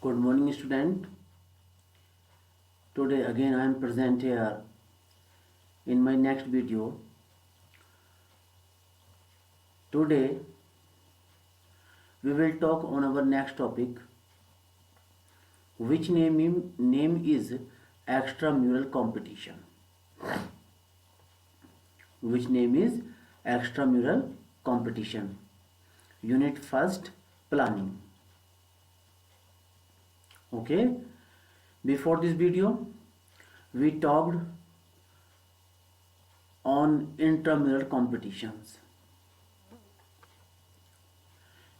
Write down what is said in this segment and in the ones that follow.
Good morning, student. Today again I am present here in my next video. Today we will talk on our next topic, which name is extramural competition. Which name is extramural competition. Unit first, planning. Okay. Before this video, we talked on intramural competitions,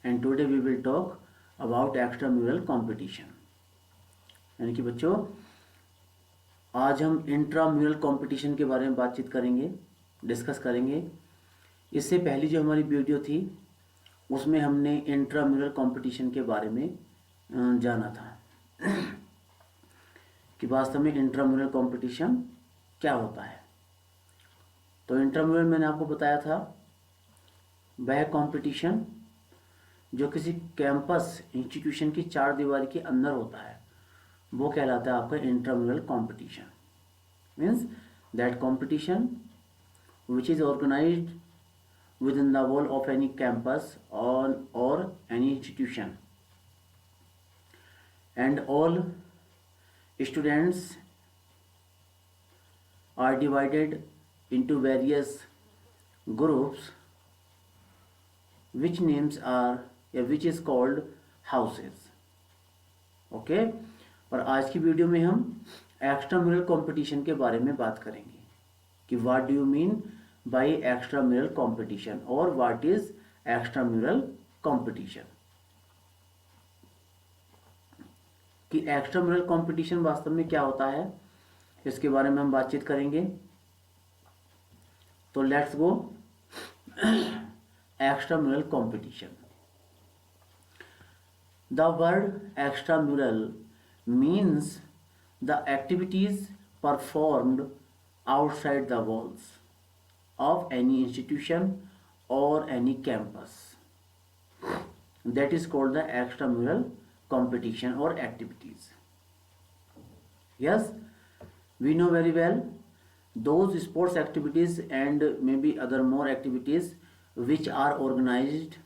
and today we will talk about extramural competition. यानी कि बच्चों आज हम intramural competition के बारे में बातचीत करेंगे, डिस्कस करेंगे। इससे पहली जो हमारी वीडियो थी उसमें हमने इंट्राम्यूरल कंपटीशन के बारे में जाना था कि वास्तव में इंट्राम्यूरल कंपटीशन क्या होता है। तो इंट्राम्यूरल मैंने आपको बताया था वह कंपटीशन जो किसी कैंपस इंस्टीट्यूशन की चार दीवारी के अंदर होता है, वो कहलाता है आपका intramural competition. Means that competition which is organized within the wall of any campus or any institution, and all students are divided into various groups which names are which is called houses. Okay और आज की video में हम extramural competition के बारे में बात करेंगे कि what do you mean by extramural competition और व्हाट इज एक्स्ट्राम्यूरल कंपटीशन। कि एक्स्ट्राम्यूरल कंपटीशन वास्तव में क्या होता है इसके बारे में हम बातचीत करेंगे। तो let's go extramural competition. The word extramural means the activities performed outside the walls of any institution or any campus. That is called the extramural competition or activities. Yes, we know very well those sports activities and maybe other more activities which are organized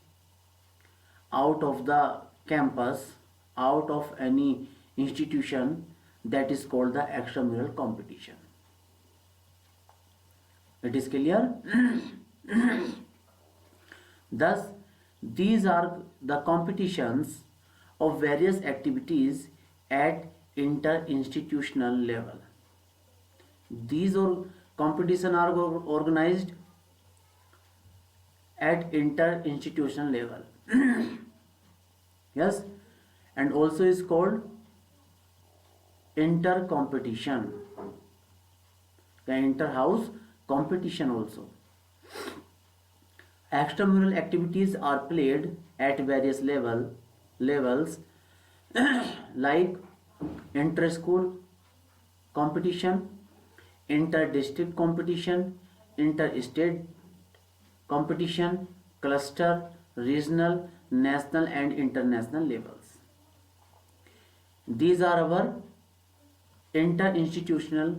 out of the campus, out of any institution, that is called the extramural competition. It is clear? Thus these are the competitions of various activities at inter-institutional level. These competition are organized at inter-institutional level. Yes, and also is called inter competition, the inter house competition also. Extramural activities are played at various levels like inter school competition, inter district competition, inter state competition, cluster, regional, national and international levels. These are our inter-institutional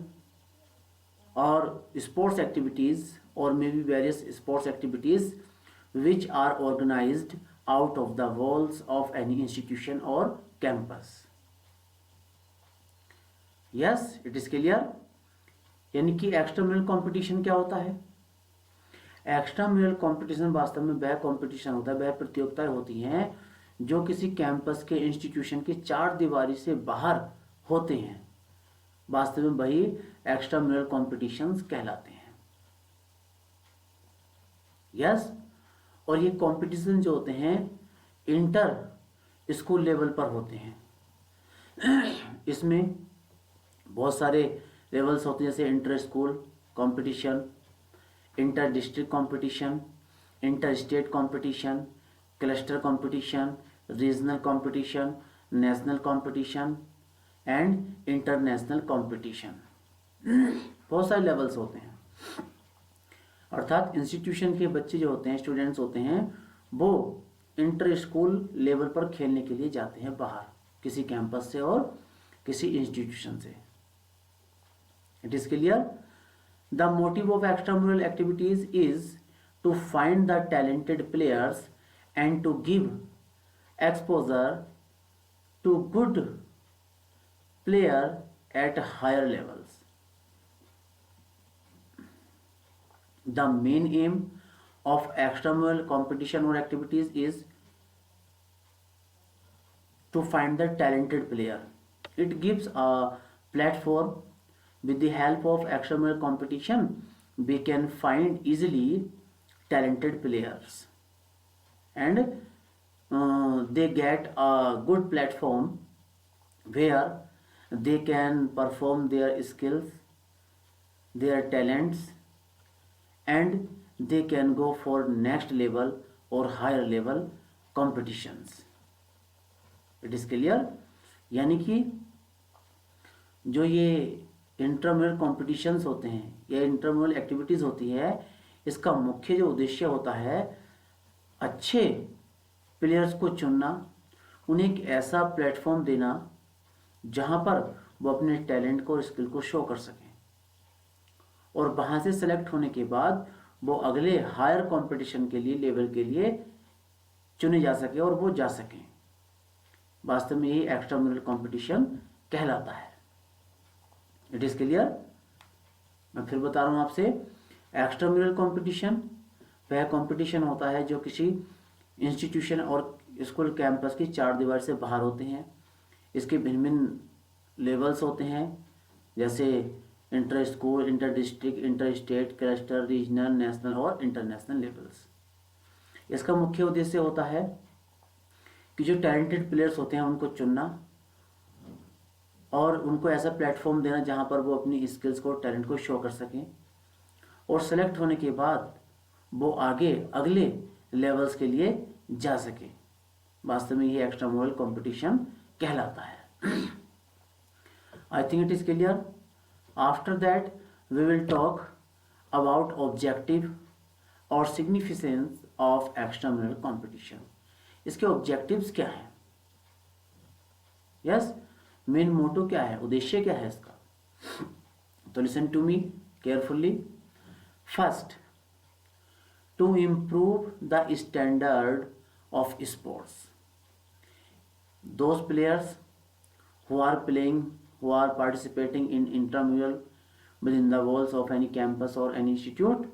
or sports activities or maybe various sports activities which are organized out of the walls of any institution or campus. Yes, it is clear? यानी कि extramural competition क्या होता है? Extramural competition वास्तव में वह competition होता है, वह प्रतियोगिताएं होती हैं जो किसी कैंपस के इंस्टीट्यूशन की चार दीवारी से बाहर होते हैं। वास्तव में वही एक्स्ट्राम्यूरल कॉम्पिटिशन्स कहलाते हैं। यस, और ये कॉम्पिटिशन जो होते हैं इंटर स्कूल लेवल पर होते हैं। इसमें बहुत सारे लेवल्स होते हैं जैसे inter school competition, inter district competition, inter state competition, cluster competition, regional competition, national competition and international competition. बहुत सारे लेवल्स होते हैं। अर्थात इंस्टीट्यूशन के बच्चे जो होते हैं, स्टूडेंट्स होते हैं, वो इंटर स्कूल लेवल पर खेलने के लिए जाते हैं बाहर। किसी कैंपस से और किसी इंस्टीट्यूशन से। It is clear. The motive of extramural activities is to find the talented players and to give exposure to good player at higher levels. The main aim of extramural competition or activities is to find the talented player. It gives a platform. With the help of extramural competition, we can find easily talented players, and they get a good platform where they can perform their skills, their talents, and they can go for next level or higher level competitions. It is clear। यानी कि जो ये intramural competitions होते हैं या intramural activities होती है, इसका मुख्य जो उद्देश्य होता है अच्छे प्लेयर्स को चुनना, उन्हें एक ऐसा प्लेटफॉर्म देना जहाँ पर वो अपने टैलेंट को और स्किल को शो कर सकें, और वहाँ से सेलेक्ट होने के बाद वो अगले हायर कंपटीशन के लिए, लेवल के लिए चुने जा सके और वो जा सकें। वास्तव में यही एक्स्ट्राम्यूरल कंपटीशन कहलाता है। It is clear. मैं फिर बता रहा हूँ आपसे, एक्स्ट्राम्यूरल कंपटीशन वह कंपटीशन होता है जो किसी इंस्टीट्यूशन और स्कूल कैंपस की चार दीवार से बाहर होते हैं। इसके भिन्न भिन्न लेवल्स होते हैं, जैसे inter school, inter district, inter state, cluster, regional, national और इंटरनेशनल लेवल्स। इसका मुख्य उद्देश्य होता है कि जो टैलेंटेड प्लेयर्स होते हैं उनको चुनना और उनको ऐसा प्लेटफॉर्म देना जहां पर वो अपनी स्किल्स को, टैलेंट को शो कर सकें, और सेलेक्ट होने के बाद वो आगे अगले लेवल्स के लिए जा सके। वास्तव में ये एक्स्ट्रामुरल कंपटीशन कहलाता है। I think it is clear. After that we will talk about objective और सिग्निफिकेंस ऑफ एक्स्ट्रामुरल कंपटीशन। इसके ऑब्जेक्टिव्स क्या है, यस, मेन मोटो क्या है, उद्देश्य क्या है इसका। तो listen to me carefully. First, to improve the standard of sports. Those players who are playing, who are participating in intramural within the walls of any campus or any institute,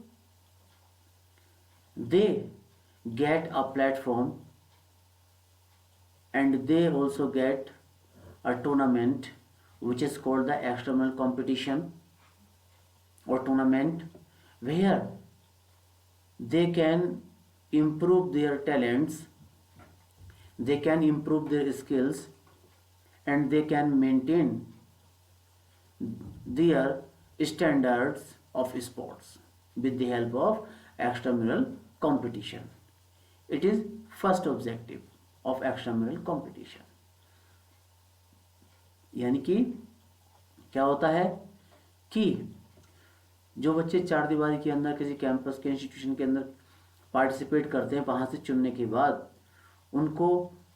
they get a platform and they also get a tournament which is called the extramural competition or tournament, where they can improve their talents, they can improve their skills, and they can maintain their standards of sports with the help of extramural competition. It is first objective of extramural competition. यानी कि क्या होता है कि जो बच्चे चार दीवारी के अंदर किसी कैंपस के, इंस्टीट्यूशन के अंदर पार्टिसिपेट करते हैं, वहाँ से चुनने के बाद उनको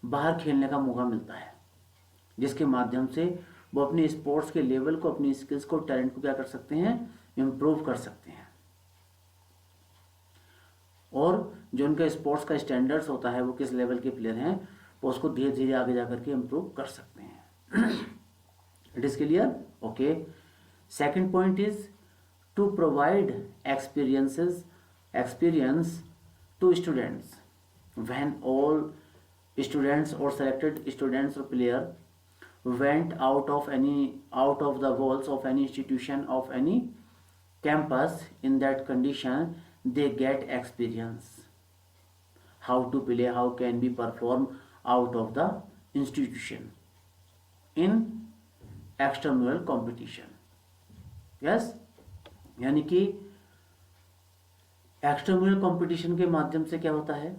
बाहर खेलने का मौका मिलता है, जिसके माध्यम से वो अपने स्पोर्ट्स के लेवल को, अपनी स्किल्स को, टैलेंट को क्या कर सकते हैं, इम्प्रूव कर सकते हैं। और जो उनका स्पोर्ट्स का स्टैंडर्ड्स होता है, वो किस लेवल के प्लेयर हैं, वो उसको धीरे धीरे आगे जा करके इम्प्रूव कर सकते हैं। It is clear. Okay. Second point is to provide experience to students. When all students or selected students or player went out of the walls of any institution, of any campus, in that condition they get experience how to play, how can be performed out of the institution in extramural competition. Yes, यानी कि एक्स्ट्रामुरल competition के माध्यम से क्या होता है,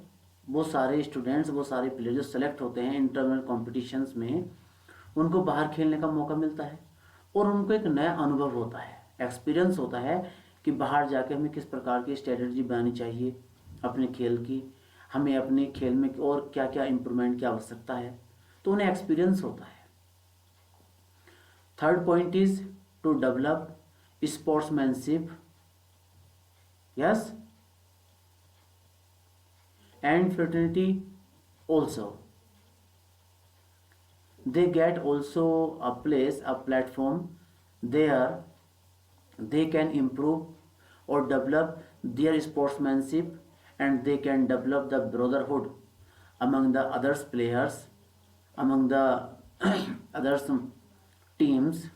वो सारे स्टूडेंट्स, वो सारे प्लेयर जो सेलेक्ट होते हैं इंटरनल कॉम्पिटिशन्स में, उनको बाहर खेलने का मौका मिलता है और उनको एक नया अनुभव होता है, एक्सपीरियंस होता है कि बाहर जाके हमें किस प्रकार की स्ट्रेटजी बनानी चाहिए अपने खेल की, हमें अपने खेल में और क्या क्या इम्प्रूवमेंट की आवश्यकता है। तो उन्हें एक्सपीरियंस होता है। Third point is to develop sportsmanship, yes, and fraternity also. They get also a place, a platform there they can improve or develop their sportsmanship, and they can develop the brotherhood among the others players, among the others teams,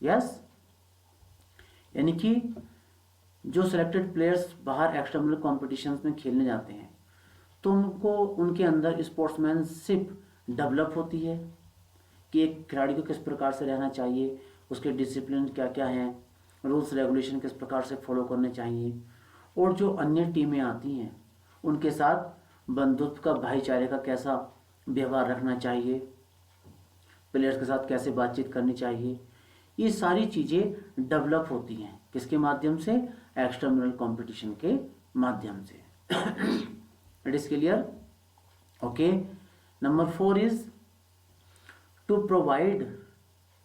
yes। यानी कि जो selected players बाहर एक्स्ट्रामुरल competitions में खेलने जाते हैं तो उनको उनके अंदर स्पोर्ट्समैनशिप डेवलप होती है कि एक खिलाड़ी को किस प्रकार से रहना चाहिए, उसके डिसिप्लिन क्या क्या हैं, रूल्स रेगुलेशन किस प्रकार से फॉलो करने चाहिए, और जो अन्य टीमें आती हैं उनके साथ बंधुत्व का, भाईचारे का कैसा व्यवहार रखना चाहिए, प्लेयर्स के साथ कैसे बातचीत करनी चाहिए, ये सारी चीज़ें डेवलप होती हैं किसके माध्यम से, एक्स्ट्रामुरल कंपटीशन के माध्यम से। It is clear, okay. Number 4 is to provide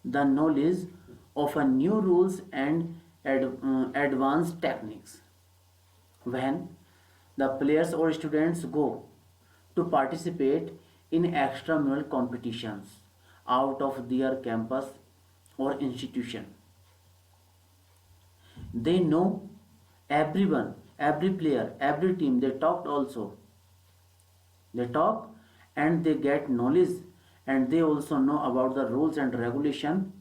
the knowledge of a new rules and advanced techniques when the players or students go to participate in extramural competitions out of their campus or institution. They know everyone, every player, every team. They talked also, they talk and they get knowledge, and they also know about the rules and regulation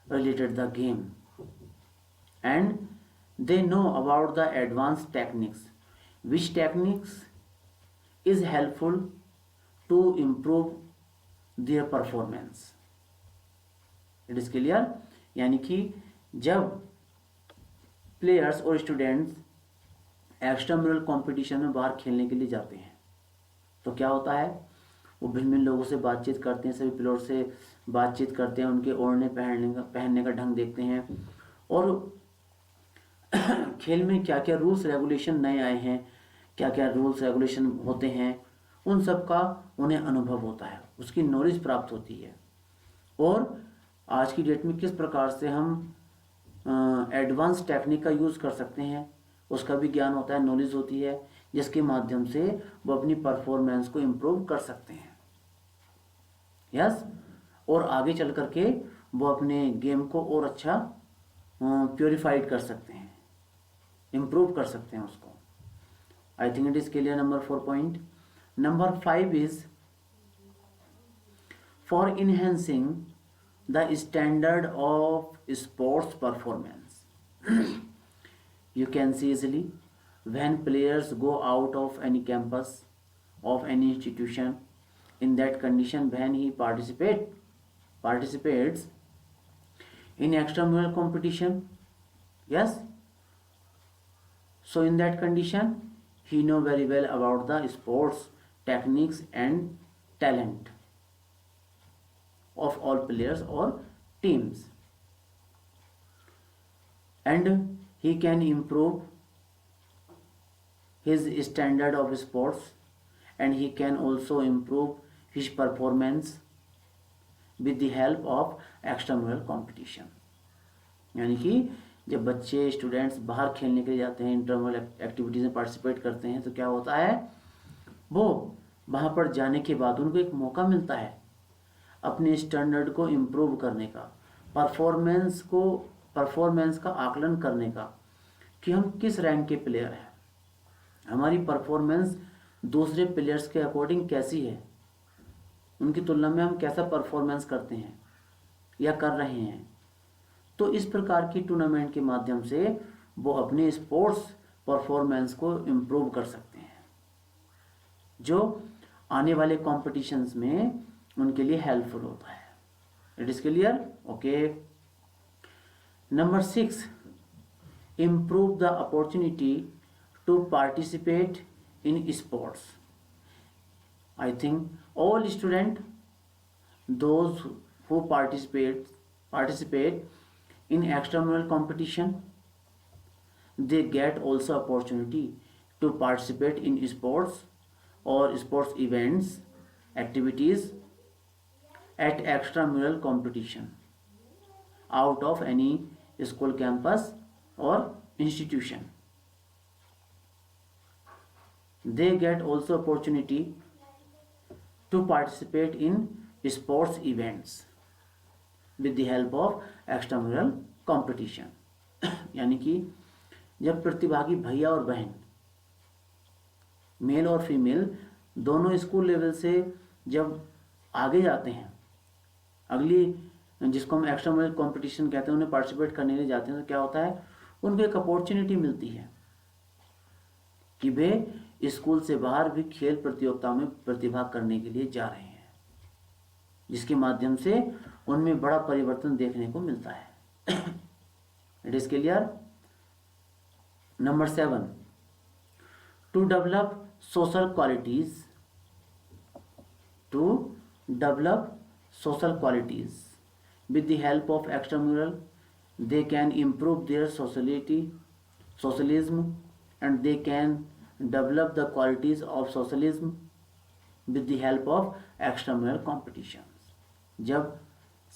related the game, and they know about the advanced techniques, which techniques is helpful to improve their performance. It is clear, यानी कि जब players और students एक्स्ट्रामुरल competition में बाहर खेलने के लिए जाते हैं तो क्या होता है, वो भिन्न भिन्न लोगों से बातचीत करते हैं, सभी प्लेयर से बातचीत करते हैं, उनके ओढ़ने पहनने का ढंग देखते हैं, और खेल में क्या क्या रूल्स रेगुलेशन नए आए हैं, क्या क्या रूल्स रेगुलेशन होते हैं, उन सब का उन्हें अनुभव होता है, उसकी नॉलेज प्राप्त होती है। और आज की डेट में किस प्रकार से हम एडवांस टेक्निक का यूज़ कर सकते हैं उसका भी ज्ञान होता है, नॉलेज होती है, जिसके माध्यम से वो अपनी परफॉर्मेंस को इम्प्रूव कर सकते हैं, यस। और आगे चल करके वो अपने गेम को और अच्छा प्योरीफाइड कर सकते हैं, इम्प्रूव कर सकते हैं उसको। आई think it is clear. Number 4 point. Number 5 is for enhancing the standard of sports performance. You can see easily when players go out of any campus of any institution, in that condition when he participates in extramural competition, yes, so in that condition he know very well about the sports techniques and talent of all players or teams, and he can improve his standard of sports, and he can also improve his performance with the help of extramural competition। यानी कि जब बच्चे students बाहर खेलने के लिए जाते हैं, इंटरमुरल एक्टिविटीज़ में पार्टिसिपेट करते हैं, तो क्या होता है, वो वहाँ पर जाने के बाद उनको एक मौका मिलता है अपने स्टैंडर्ड को इम्प्रूव करने का, परफॉर्मेंस का आकलन करने का कि हम किस रैंक के प्लेयर हैं, हमारी परफॉर्मेंस दूसरे प्लेयर्स के अकॉर्डिंग कैसी है, उनकी तुलना में हम कैसा परफॉर्मेंस करते हैं या कर रहे हैं। तो इस प्रकार की टूर्नामेंट के माध्यम से वो अपने स्पोर्ट्स परफॉर्मेंस को इम्प्रूव कर सकते हैं, जो आने वाले कॉम्पिटिशन्स में उनके लिए हेल्पफुल होता है। It is clear, okay. Number 6, improve the opportunity to participate in sports। I think all students, those who participate in extramural competition, they get also opportunity to participate in sports or sports events activities at extramural competition out of any school campus or institution. They get also opportunity to participate in sports events with the help of extramural competition. यानी कि जब प्रतिभागी भैया और बहन, mail और female दोनों school level से जब आगे जाते हैं, अगली जिसको हम एक्स्ट्रामुरल कंपटीशन कहते हैं, उन्हें पार्टिसिपेट करने के लिए जाते हैं, तो क्या होता है, उनको एक अपॉर्चुनिटी मिलती है कि वे स्कूल से बाहर भी खेल प्रतियोगिता में प्रतिभा करने के लिए जा रहे हैं, जिसके माध्यम से उनमें बड़ा परिवर्तन देखने को मिलता है. It is clear. Number 7, to develop social qualities. To develop social qualities with the help of extramural, they can improve their socialism, and they can develop the qualities of socialism with the help of extramural competitions. जब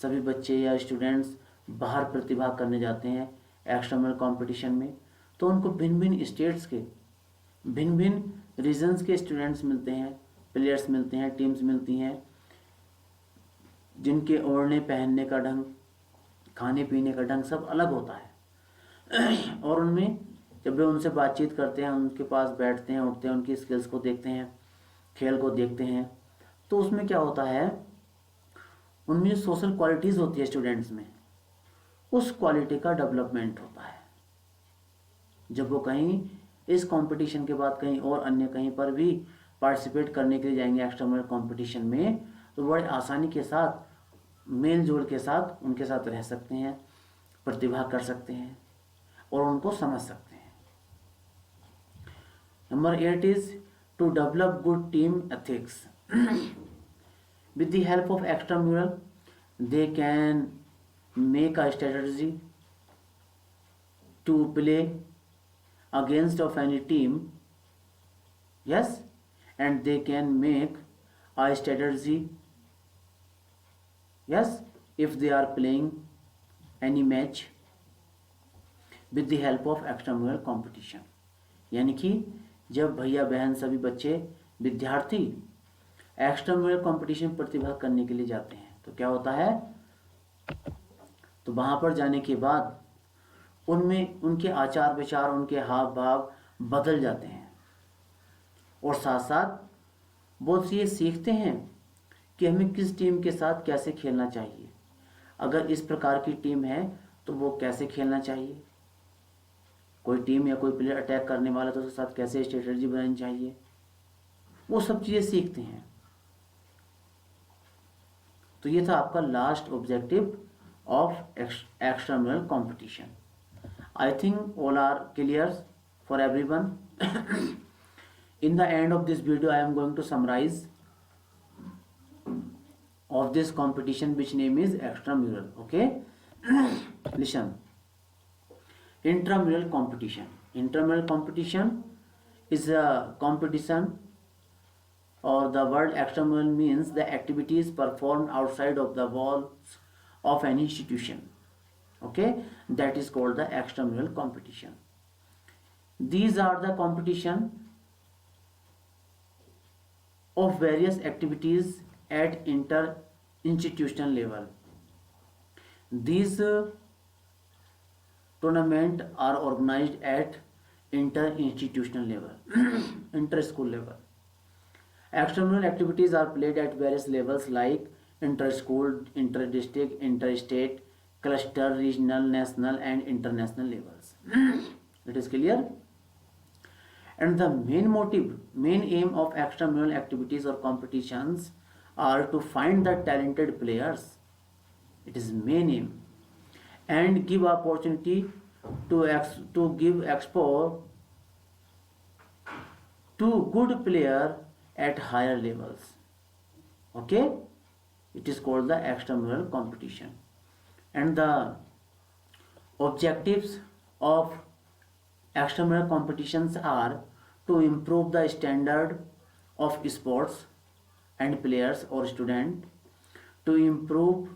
सभी बच्चे या students बाहर प्रतिभा करने जाते हैं एक्स्ट्रामुरल competition में, तो उनको भिन्न भिन्न स्टेट्स के, भिन्न भिन्न रीजन्स के स्टूडेंट्स मिलते हैं, प्लेयर्स मिलते हैं, टीम्स मिलती हैं, जिनके ओढ़ने पहनने का ढंग, खाने पीने का ढंग सब अलग होता है. और उनमें जब वे उनसे बातचीत करते हैं, उनके पास बैठते हैं, उठते हैं, उनकी स्किल्स को देखते हैं, खेल को देखते हैं, तो उसमें क्या होता है, उनमें सोशल क्वालिटीज़ होती है स्टूडेंट्स में, उस क्वालिटी का डेवलपमेंट होता है. जब वो कहीं इस कंपटीशन के बाद कहीं और अन्य कहीं पर भी पार्टिसिपेट करने के लिए जाएंगे एक्स्ट्रामुरल कंपटीशन में, तो बड़े आसानी के साथ, मेल जोल के साथ उनके साथ रह सकते हैं, प्रतिभा कर सकते हैं और उनको समझ सकते हैं. Number 8 is to develop good team ethics. With the help of extramural they can make a strategy to play against of any team. yes, and they can make a strategy, yes, if they are playing any match with the help of extramural competition. यानी कि जब भैया बहन सभी बच्चे विद्यार्थी एक्स्ट्रामुरल competition प्रतिभा करने के लिए जाते हैं, तो क्या होता है, तो वहाँ पर जाने के बाद उनमें उनके आचार विचार, उनके हाव भाव बदल जाते हैं, और साथ साथ वो ये सीखते हैं कि हमें किस टीम के साथ कैसे खेलना चाहिए. अगर इस प्रकार की टीम है तो वो कैसे खेलना चाहिए, कोई टीम या कोई प्लेयर अटैक करने वाला तो उसके साथ कैसे स्ट्रेटजी बनानी चाहिए, वो सब चीज़ें सीखते हैं. तो ये था आपका last objective of extramural competition. I think all are clear for everyone. In the end of this video, I am going to summarize of this competition, which name is extramural. Okay, listen. Intramural competition. Intramural competition is a competition, or the word extramural means the activities performed outside of the walls of an institution. Okay, that is called the extramural competition. These are the competition of various activities at inter-institutional level. These tournaments are organized at inter-institutional level, inter-school level. Extramural activities are played at various levels like inter-school, inter-district, inter-state, cluster, regional, national and international levels. It is clear? And the main aim of extramural activities or competitions are to find the talented players. It is main aim, and give opportunity to give exposure to good player at higher levels. Okay, it is called the extramural competition. And the objectives of extramural competitions are to improve the standard of sports and players or student to improve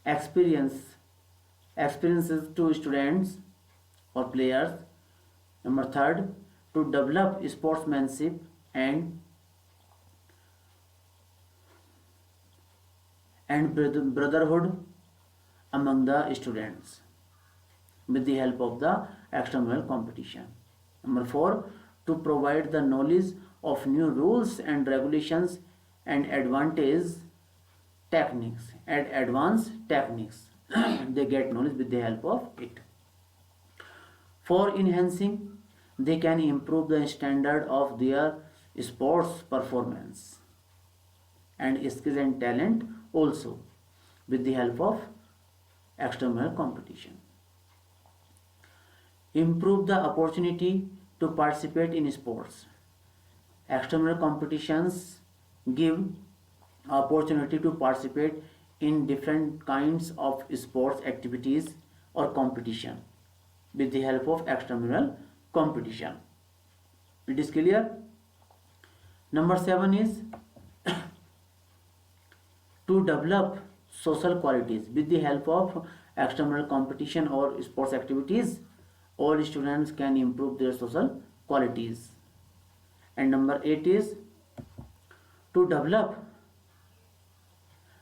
experiences to students or players. Number third, to develop sportsmanship and brotherhood among the students with the help of the extramural competition. Number four, to provide the knowledge of new rules and regulations and advanced techniques. They get knowledge with the help of it. For enhancing, they can improve the standard of their sports performance and skills and talent also with the help of extramural competition. Improve the opportunity to participate in sports. Extramural competitions give opportunity to participate in different kinds of sports activities or competition with the help of extramural competition. It is clear? Number 7 is to develop social qualities with the help of extramural competition or sports activities. All students can improve their social qualities. And number 8 is to develop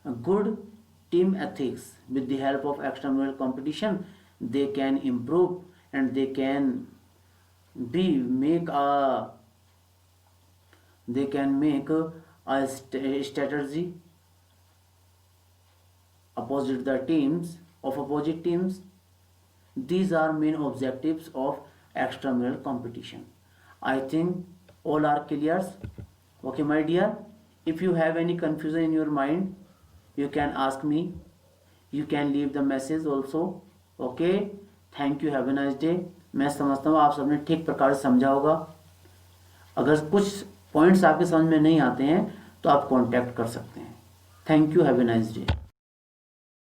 a good team ethics with the help of extramural competition. They can improve and they can make a strategy opposite teams. These are main objectives of extramural competition. I think all are clear. Okay, my dear, if you have any confusion in your mind, you can ask me. You can leave the message also. Okay, thank you, have a nice day. मैं समझता हूँ आप सबने ठीक प्रकार से समझा होगा। अगर कुछ पॉइंट्स आपके समझ में नहीं आते हैं तो आप कांटेक्ट कर सकते हैं। Thank you, have a nice day.